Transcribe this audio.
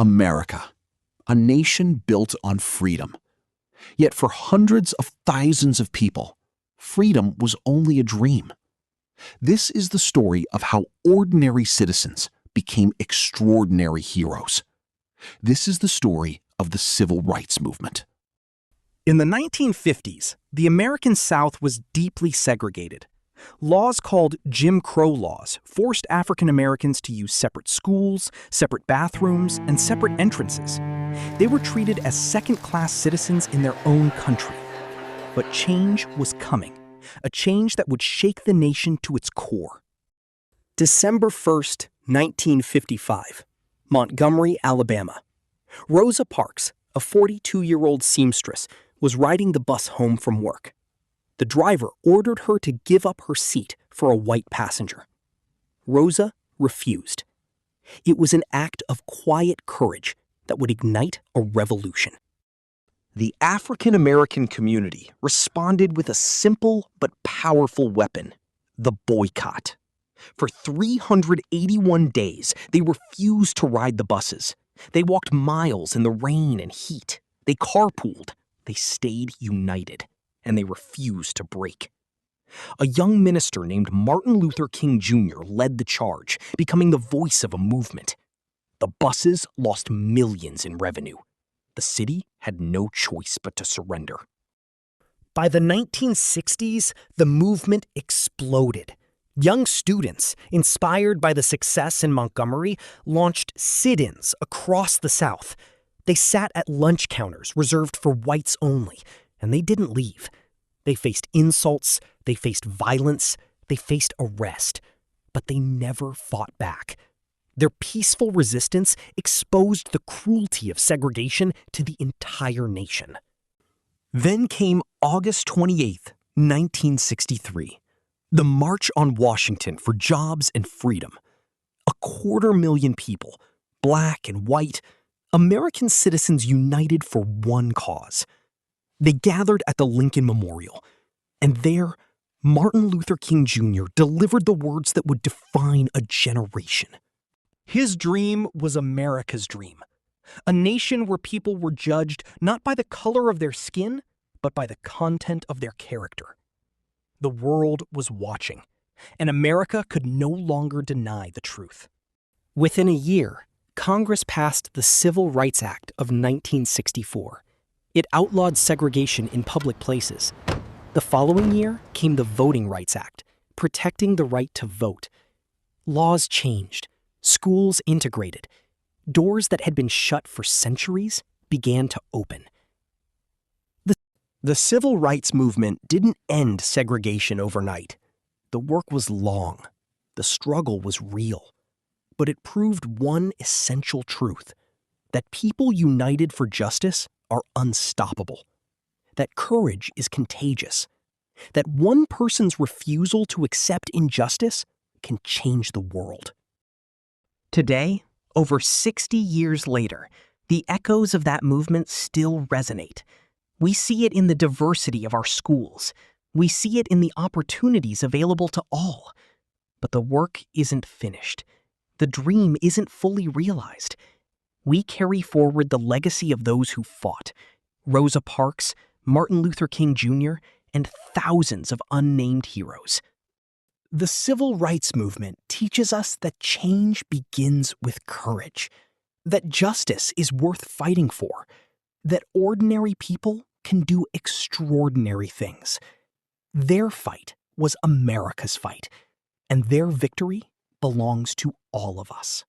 America, a nation built on freedom. Yet for hundreds of thousands of people, freedom was only a dream. This is the story of how ordinary citizens became extraordinary heroes. This is the story of the Civil Rights Movement. In the 1950s, the American South was deeply segregated. Laws called Jim Crow laws forced African Americans to use separate schools, separate bathrooms, and separate entrances. They were treated as second-class citizens in their own country. But change was coming, a change that would shake the nation to its core. December 1st, 1955, Montgomery, Alabama. Rosa Parks, a 42-year-old seamstress, was riding the bus home from work. The driver ordered her to give up her seat for a white passenger. Rosa refused. It was an act of quiet courage that would ignite a revolution. The African American community responded with a simple but powerful weapon: the boycott. For 381 days, they refused to ride the buses. They walked miles in the rain and heat. They carpooled. They stayed united, and they refused to break. A young minister named Martin Luther King Jr. led the charge, becoming the voice of a movement. The buses lost millions in revenue. The city had no choice but to surrender. By the 1960s, the movement exploded. Young students, inspired by the success in Montgomery, launched sit-ins across the South. They sat at lunch counters reserved for whites only, and they didn't leave. They faced insults, they faced violence, they faced arrest, but they never fought back. Their peaceful resistance exposed the cruelty of segregation to the entire nation. Then came August 28th, 1963, the March on Washington for Jobs and Freedom. 250,000 people, black and white, American citizens united for one cause. They gathered at the Lincoln Memorial, and there, Martin Luther King Jr. delivered the words that would define a generation. His dream was America's dream, a nation where people were judged not by the color of their skin, but by the content of their character. The world was watching, and America could no longer deny the truth. Within a year, Congress passed the Civil Rights Act of 1964. It outlawed segregation in public places. The following year came the Voting Rights Act, protecting the right to vote. Laws changed. Schools integrated. Doors that had been shut for centuries began to open. The civil rights movement didn't end segregation overnight. The work was long. The struggle was real. But it proved one essential truth: that people united for justice are unstoppable. That courage is contagious. That one person's refusal to accept injustice can change the world. Today, over 60 years later, the echoes of that movement still resonate. We see it in the diversity of our schools. We see it in the opportunities available to all. But the work isn't finished. The dream isn't fully realized. We carry forward the legacy of those who fought: Rosa Parks, Martin Luther King Jr., and thousands of unnamed heroes. The civil rights movement teaches us that change begins with courage, that justice is worth fighting for, that ordinary people can do extraordinary things. Their fight was America's fight, and their victory belongs to all of us.